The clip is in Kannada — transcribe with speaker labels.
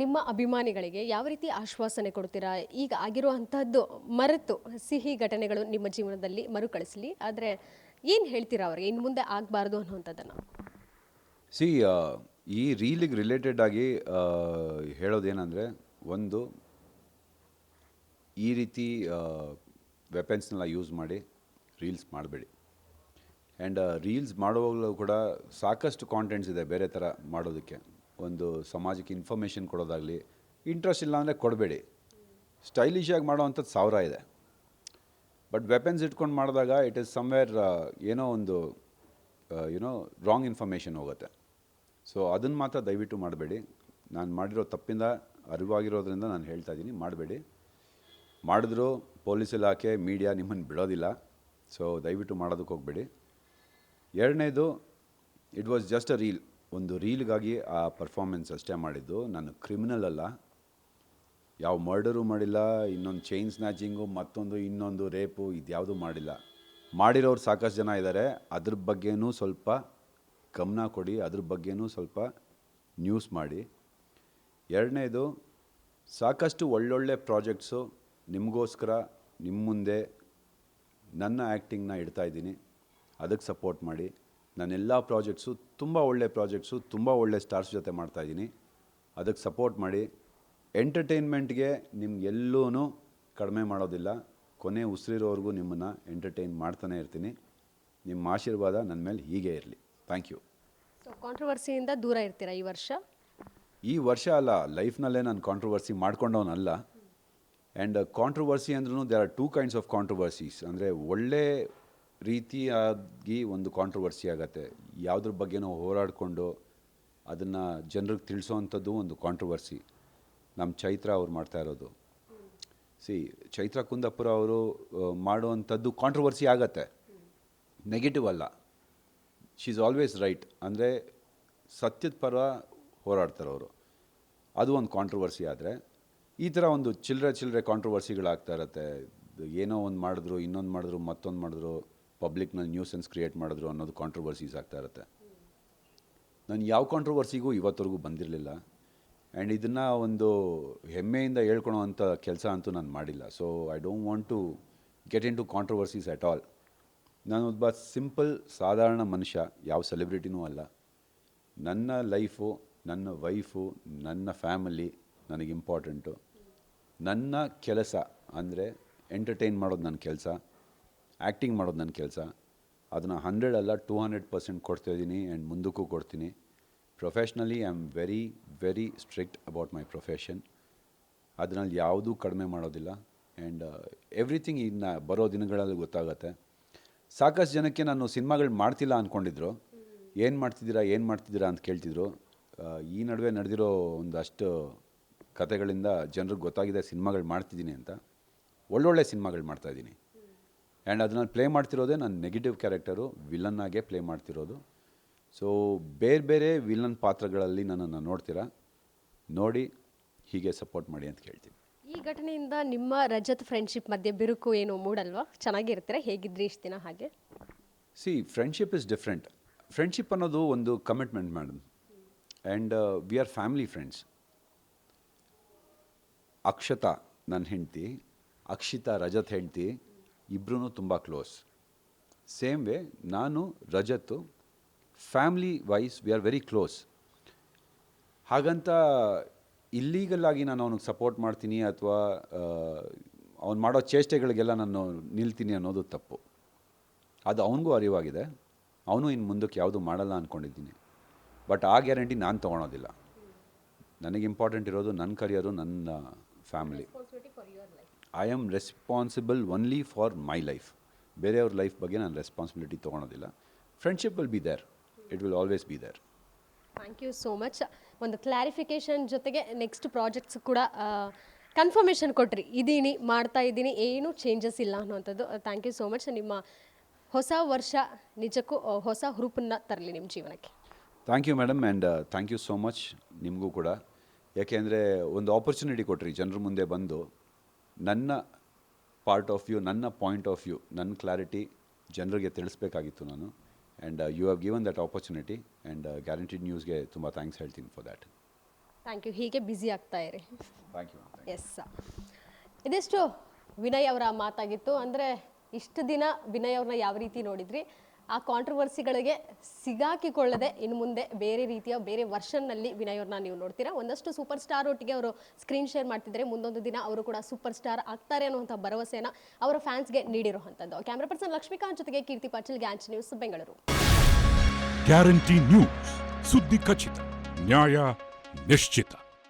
Speaker 1: ನಿಮ್ಮ ಅಭಿಮಾನಿಗಳಿಗೆ ಯಾವ ರೀತಿ ಆಶ್ವಾಸನೆ ಕೊಡ್ತೀರಾ? ಈಗ ಆಗಿರುವಂತಹದ್ದು ಮರೆತು ಸಿಹಿ ಘಟನೆಗಳು ನಿಮ್ಮ ಜೀವನದಲ್ಲಿ ಮರುಕಳಿಸಲಿ. ಆದರೆ ಏನು ಹೇಳ್ತೀರಾ ಅವ್ರಿಗೆ ಇನ್ನು ಮುಂದೆ ಆಗಬಾರ್ದು ಅನ್ನುವಂಥದ್ದನ್ನು?
Speaker 2: ಸಿ ಈ ರೀಲಿಗೆ ರಿಲೇಟೆಡ್ ಆಗಿ ಹೇಳೋದೇನೆಂದರೆ, ಒಂದು ಈ ರೀತಿ ವೆಪನ್ಸ್ನೆಲ್ಲ ಯೂಸ್ ಮಾಡಿ ರೀಲ್ಸ್ ಮಾಡಬೇಡಿ. ಆ್ಯಂಡ್ ರೀಲ್ಸ್ ಮಾಡುವಾಗಲೂ ಕೂಡ ಸಾಕಷ್ಟು ಕಾಂಟೆಂಟ್ಸ್ ಇದೆ ಬೇರೆ ಥರ ಮಾಡೋದಕ್ಕೆ. ಒಂದು ಸಮಾಜಕ್ಕೆ ಇನ್ಫಾರ್ಮೇಷನ್ ಕೊಡೋದಾಗಲಿ, ಇಂಟ್ರೆಸ್ಟ್ ಇಲ್ಲ ಅಂದರೆ ಕೊಡಬೇಡಿ. ಸ್ಟೈಲಿಶಾಗಿ ಮಾಡೋವಂಥದ್ದು ಸಾವಿರ ಇದೆ. ಬಟ್ ವೆಪನ್ಸ್ ಇಟ್ಕೊಂಡು ಮಾಡಿದಾಗ ಇಟ್ ಈಸ್ ಸಮ್ವೇರ್ ಏನೋ ಒಂದು ರಾಂಗ್ ಇನ್ಫಾರ್ಮೇಷನ್ ಹೋಗುತ್ತೆ. ಸೊ ಅದನ್ನು ಮಾತ್ರ ದಯವಿಟ್ಟು ಮಾಡಬೇಡಿ. ನಾನು ಮಾಡಿರೋ ತಪ್ಪಿಂದ ಅರಿವಾಗಿರೋದ್ರಿಂದ ನಾನು ಹೇಳ್ತಾ ಇದ್ದೀನಿ, ಮಾಡಬೇಡಿ. ಮಾಡಿದ್ರು ಪೊಲೀಸ್ ಇಲಾಖೆ, ಮೀಡಿಯಾ ನಿಮ್ಮನ್ನು ಬಿಡೋದಿಲ್ಲ. ಸೊ ದಯವಿಟ್ಟು ಮಾಡೋದಕ್ಕೆ ಹೋಗಬೇಡಿ. ಎರಡನೇದು, it was just a reel. ಒಂದು ರೀಲ್ಗಾಗಿ ಆ ಪರ್ಫಾರ್ಮೆನ್ಸ್ ಅಷ್ಟೇ ಮಾಡಿದ್ದು. ನಾನು ಕ್ರಿಮಿನಲ್ ಅಲ್ಲ, ಯಾವ ಮರ್ಡರು ಮಾಡಿಲ್ಲ, ಇನ್ನೊಂದು ಚೈನ್ ಸ್ನ್ಯಾಚಿಂಗು, ಮತ್ತೊಂದು ಇನ್ನೊಂದು ರೇಪು, ಇದ್ಯಾವುದೂ ಮಾಡಿಲ್ಲ. ಮಾಡಿರೋರು ಸಾಕಷ್ಟು ಜನ ಇದ್ದಾರೆ. ಅದ್ರ ಬಗ್ಗೆನೂ ಸ್ವಲ್ಪ ಗಮನ ಕೊಡಿ, ಅದ್ರ ಬಗ್ಗೆನೂ ಸ್ವಲ್ಪ ನ್ಯೂಸ್ ಮಾಡಿ. ಎರಡನೇದು, ಸಾಕಷ್ಟು ಒಳ್ಳೊಳ್ಳೆ ಪ್ರಾಜೆಕ್ಟ್ಸು ನಿಮಗೋಸ್ಕರ ನಿಮ್ಮ ಮುಂದೆ ನನ್ನ ಆ್ಯಕ್ಟಿಂಗ್ನ ಇಡ್ತಾಯಿದ್ದೀನಿ. ಅದಕ್ಕೆ ಸಪೋರ್ಟ್ ಮಾಡಿ. ನನ್ನೆಲ್ಲ ಪ್ರಾಜೆಕ್ಟ್ಸು ತುಂಬ ಒಳ್ಳೆ ಪ್ರಾಜೆಕ್ಟ್ಸು, ತುಂಬ ಒಳ್ಳೆ ಸ್ಟಾರ್ಸ್ ಜೊತೆ ಮಾಡ್ತಾಯಿದ್ದೀನಿ. ಅದಕ್ಕೆ ಸಪೋರ್ಟ್ ಮಾಡಿ. ಎಂಟರ್ಟೈನ್ಮೆಂಟ್ಗೆ ನಿಮ್ಗೆಲ್ಲೂ ಕಡಿಮೆ ಮಾಡೋದಿಲ್ಲ. ಕೊನೆ ಉಸಿರಿರೋವರೆಗೂ ನಿಮ್ಮನ್ನು ಎಂಟರ್ಟೈನ್ ಮಾಡ್ತಾನೆ ಇರ್ತೀನಿ. ನಿಮ್ಮ ಆಶೀರ್ವಾದ ನನ್ನ ಮೇಲೆ ಹೀಗೆ ಇರಲಿ. Thank you.
Speaker 1: ಸೊ ಕಾಂಟ್ರವರ್ಸಿಯಿಂದ ದೂರ ಇರ್ತೀರಾ ಈ ವರ್ಷ?
Speaker 2: ಈ ವರ್ಷ ಅಲ್ಲ, ಲೈಫ್ನಲ್ಲೇ ನಾನು ಕಾಂಟ್ರವರ್ಸಿ ಮಾಡ್ಕೊಂಡವನಲ್ಲ. ಆ್ಯಂಡ್ ಕಾಂಟ್ರವರ್ಸಿ ಅಂದ್ರೂ there are two kinds of controversies. ಅಂದರೆ ಒಳ್ಳೆ ರೀತಿಯಾಗಿ ಒಂದು ಕಾಂಟ್ರವರ್ಸಿ ಆಗುತ್ತೆ. ಯಾವುದ್ರ ಬಗ್ಗೆನೋ ಹೋರಾಡಿಕೊಂಡು ಅದನ್ನು ಜನರಿಗೆ ತಿಳಿಸೋವಂಥದ್ದು ಒಂದು ಕಾಂಟ್ರವರ್ಸಿ. ನಮ್ಮ ಚೈತ್ರ ಅವ್ರು ಮಾಡ್ತಾ ಇರೋದು. ಚೈತ್ರ ಕುಂದಾಪುರ ಅವರು ಮಾಡುವಂಥದ್ದು ಕಾಂಟ್ರವರ್ಸಿ ಆಗತ್ತೆ, ನೆಗೆಟಿವ್ ಅಲ್ಲ. She is always right. ಅಂದರೆ ಸತ್ಯದ ಪರ ಹೋರಾಡ್ತಾರೆ ಅವರು. ಅದು ಒಂದು ಕಾಂಟ್ರವರ್ಸಿ. ಆದರೆ ಈ ಥರ ಒಂದು ಚಿಲ್ಲರೆ ಕಾಂಟ್ರವರ್ಸಿಗಳಾಗ್ತಾ ಇರತ್ತೆ. ಏನೋ ಒಂದು ಮಾಡಿದ್ರು, ಇನ್ನೊಂದು ಮಾಡಿದ್ರು, ಮತ್ತೊಂದು ಮಾಡಿದ್ರು, ಪಬ್ಲಿಕ್ನಲ್ಲಿ ನ್ಯೂಸೆನ್ಸ್ ಕ್ರಿಯೇಟ್ ಮಾಡಿದ್ರು ಅನ್ನೋದು ಕಾಂಟ್ರವರ್ಸೀಸ್ ಆಗ್ತಾ ಇರುತ್ತೆ. ನಾನು ಯಾವ ಕಾಂಟ್ರವರ್ಸಿಗೂ ಇವತ್ತರೆಗೂ ಬಂದಿರಲಿಲ್ಲ. ಆ್ಯಂಡ್ ಇದನ್ನು ಒಂದು ಹೆಮ್ಮೆಯಿಂದ ಹೇಳ್ಕೊಳೋ ಅಂಥ ಕೆಲಸ ಅಂತೂ ನಾನು ಮಾಡಿಲ್ಲ. So I don't want to get into controversies at all. ನಾನೊಬ್ಬ ಸಿಂಪಲ್ ಸಾಧಾರಣ ಮನುಷ್ಯ, ಯಾವ ಸೆಲೆಬ್ರಿಟಿನೂ ಅಲ್ಲ. ನನ್ನ ಲೈಫು, ನನ್ನ ವೈಫು, ನನ್ನ ಫ್ಯಾಮಿಲಿ ನನಗೆ ಇಂಪಾರ್ಟೆಂಟು. ನನ್ನ ಕೆಲಸ ಅಂದರೆ ಎಂಟರ್ಟೈನ್ ಮಾಡೋದು ನನ್ನ ಕೆಲಸ, ಆ್ಯಕ್ಟಿಂಗ್ ಮಾಡೋದು ನನ್ನ ಕೆಲಸ. ಅದನ್ನು 100 ಅಲ್ಲ 200% ಕೊಡ್ತಾಯಿದ್ದೀನಿ. ಆ್ಯಂಡ್ ಮುಂದಕ್ಕೂ ಕೊಡ್ತೀನಿ. Professionally I am very very strict about my profession. ಅದರಲ್ಲಿ ಯಾವುದೂ ಕಡಿಮೆ ಮಾಡೋದಿಲ್ಲ. ಆ್ಯಂಡ್ ಎವ್ರಿಥಿಂಗ್ ಇನ್ನು ಬರೋ ದಿನಗಳಲ್ಲಿ ಗೊತ್ತಾಗತ್ತೆ. ಸಾಕಷ್ಟು ಜನಕ್ಕೆ ನಾನು ಸಿನಿಮಾಗಳು ಮಾಡ್ತಿಲ್ಲ ಅಂದ್ಕೊಂಡಿದ್ರು. ಏನು ಮಾಡ್ತಿದ್ದೀರಾ ಅಂತ ಕೇಳ್ತಿದ್ರು. ಈ ನಡುವೆ ನಡೆದಿರೋ ಒಂದಷ್ಟು ಕತೆಗಳಿಂದ ಜನರಿಗೆ ಗೊತ್ತಾಗಿದೆ ಸಿನಿಮಾಗಳು ಮಾಡ್ತಿದ್ದೀನಿ ಅಂತ. ಒಳ್ಳೊಳ್ಳೆ ಸಿನಿಮಾಗಳು ಮಾಡ್ತಾಯಿದ್ದೀನಿ. ಆ್ಯಂಡ್ ಅದನ್ನು ಪ್ಲೇ ಮಾಡ್ತಿರೋದೇ ನಾನು ನೆಗೆಟಿವ್ ಕ್ಯಾರೆಕ್ಟರು, ವಿಲನ್ನಾಗೇ ಪ್ಲೇ ಮಾಡ್ತಿರೋದು. ಸೊ ಬೇರೆ ವಿಲನ್ ಪಾತ್ರಗಳಲ್ಲಿ ನನ್ನನ್ನು ನೋಡ್ತೀರಾ, ನೋಡಿ ಹೀಗೆ ಸಪೋರ್ಟ್ ಮಾಡಿ ಅಂತ ಕೇಳ್ತೀನಿ.
Speaker 1: ಈ ಘಟನೆಯಿಂದ ನಿಮ್ಮ ರಜತ್ ಫ್ರೆಂಡ್ಶಿಪ್ ಮಧ್ಯೆ ಬಿರುಕು ಏನು ಮೂಡಲ್ವಾ? ಚೆನ್ನಾಗಿರ್ತೀರಾ? ಹೇಗಿದ್ರಿ ಇಷ್ಟು ದಿನ ಹಾಗೆ?
Speaker 2: Friendship is different. ಫ್ರೆಂಡ್ಶಿಪ್ ಅನ್ನೋದು ಒಂದು commitment madam. And we are family friends. Akshata ನನ್ನ ಹೆಂಡ್ತಿ, ಅಕ್ಷಿತಾ ರಜತ್ ಹೆಂಡ್ತಿ, ಇಬ್ಬರೂ ತುಂಬ ಕ್ಲೋಸ್. ಸೇಮ್ ವೇ ನಾನು ರಜತ್ತು family wise we are very close. ಹಾಗಂತ ಇಲ್ಲೀಗಲ್ ಆಗಿ ನಾನು ಅವನಿಗೆ ಸಪೋರ್ಟ್ ಮಾಡ್ತೀನಿ ಅಥವಾ ಅವ್ನು ಮಾಡೋ ಚೇಷ್ಟೆಗಳಿಗೆಲ್ಲ ನಾನು ನಿಲ್ತೀನಿ ಅನ್ನೋದು ತಪ್ಪು. ಅದು ಅವನಿಗೂ ಅರಿವಾಗಿದೆ. ಅವನು ಇನ್ನು ಮುಂದಕ್ಕೆ ಯಾವುದು ಮಾಡಲ್ಲ ಅಂದ್ಕೊಂಡಿದ್ದೀನಿ. ಬಟ್ ಆ ಗ್ಯಾರಂಟಿ ನಾನು ತೊಗೊಳೋದಿಲ್ಲ. ನನಗೆ ಇಂಪಾರ್ಟೆಂಟ್ ಇರೋದು ನನ್ನ ಕರಿಯರು, ನನ್ನ family. I am responsible only for my life. ಬೇರೆಯವ್ರ ಲೈಫ್ ಬಗ್ಗೆ ನಾನು ರೆಸ್ಪಾನ್ಸಿಬಿಲಿಟಿ ತೊಗೊಳೋದಿಲ್ಲ. Friendship will be there, it will always be there.
Speaker 1: Thank you so much. ಒಂದು ಕ್ಲಾರಿಫಿಕೇಷನ್ ಜೊತೆಗೆ ನೆಕ್ಸ್ಟ್ ಪ್ರಾಜೆಕ್ಟ್ಸ್ ಕೂಡ ಕನ್ಫರ್ಮೇಷನ್ ಕೊಟ್ರಿ, ಮಾಡ್ತಾ ಇದ್ದೀನಿ, ಏನೂ ಚೇಂಜಸ್ ಇಲ್ಲ ಅನ್ನುವಂಥದ್ದು. Thank you so much. ನಿಮ್ಮ ಹೊಸ ವರ್ಷ ನಿಜಕ್ಕೂ ಹೊಸ ಹುರುಪನ್ನು ತರಲಿ ನಿಮ್ಮ ಜೀವನಕ್ಕೆ.
Speaker 2: Thank you madam. And thank you so much ನಿಮಗೂ ಕೂಡ. ಯಾಕೆಂದರೆ ಒಂದು ಆಪರ್ಚುನಿಟಿ ಕೊಟ್ರಿ ಜನರ ಮುಂದೆ ಬಂದು ನನ್ನ ಪಾರ್ಟ್ ಆಫ್ ವ್ಯೂ, ನನ್ನ ಪಾಯಿಂಟ್ ಆಫ್ ವ್ಯೂ, ನನ್ನ ಕ್ಲಾರಿಟಿ ಜನರಿಗೆ ತಿಳಿಸ್ಬೇಕಾಗಿತ್ತು ನಾನು. And you have given that opportunity. And guaranteed ನ್ಯೂಸ್ಗೆ ತುಂಬ ಥ್ಯಾಂಕ್ಸ್ ಹೇಳ್ತೀನಿ ಫಾರ್ ದ್ಯಾಟ್.
Speaker 1: Thank you. ಹೀಗೆ ಬ್ಯುಸಿ ಆಗ್ತಾ ಇರಿ.
Speaker 2: Thank you.
Speaker 1: ಎಸ್, ಇದಿಷ್ಟು ವಿನಯ್ ಅವರ ಮಾತಾಗಿತ್ತು. ಅಂದರೆ ಇಷ್ಟು ದಿನ ವಿನಯ್ ಅವ್ರನ್ನ ಯಾವ ರೀತಿ ನೋಡಿದ್ರಿ, ಆ ಕಾಂಟ್ರವರ್ಸಿಗಳಿಗೆ ಸಿಗಾಕಿಕೊಳ್ಳದೆ ಇನ್ನು ಮುಂದೆ ಬೇರೆ ರೀತಿಯ ಬೇರೆ ವರ್ಷನ್ನಲ್ಲಿ ವಿನಯ್ ಅವ್ರನ್ನ ನೀವು ನೋಡ್ತೀರಾ. ಒಂದಷ್ಟು ಸೂಪರ್ ಸ್ಟಾರ್ ಒಟ್ಟಿಗೆ ಅವರು ಸ್ಕ್ರೀನ್ ಶೇರ್ ಮಾಡ್ತಿದ್ದಾರೆ. ಮುಂದೊಂದು ದಿನ ಅವರು ಕೂಡ ಸೂಪರ್ ಸ್ಟಾರ್ ಆಗ್ತಾರೆ ಅನ್ನುವಂಥ ಭರವಸೆನ ಅವರ ಫ್ಯಾನ್ಸ್ಗೆ ನೀಡಿರುವಂಥದ್ದು. ಕ್ಯಾಮ್ರಾ ಪರ್ಸನ್ ಲಕ್ಷ್ಮೀಕಾಂತ್ ಜೊತೆಗೆ ಕೀರ್ತಿ ಪಾಟೀಲ್, ಗ್ಯಾಂಚ್ ನ್ಯೂಸ್, ಬೆಂಗಳೂರು.
Speaker 3: ಗ್ಯಾರಂಟಿ ನ್ಯೂಸ್, ಸುದ್ದಿ ಖಚಿತ, ನ್ಯಾಯ ನಿಶ್ಚಿತ.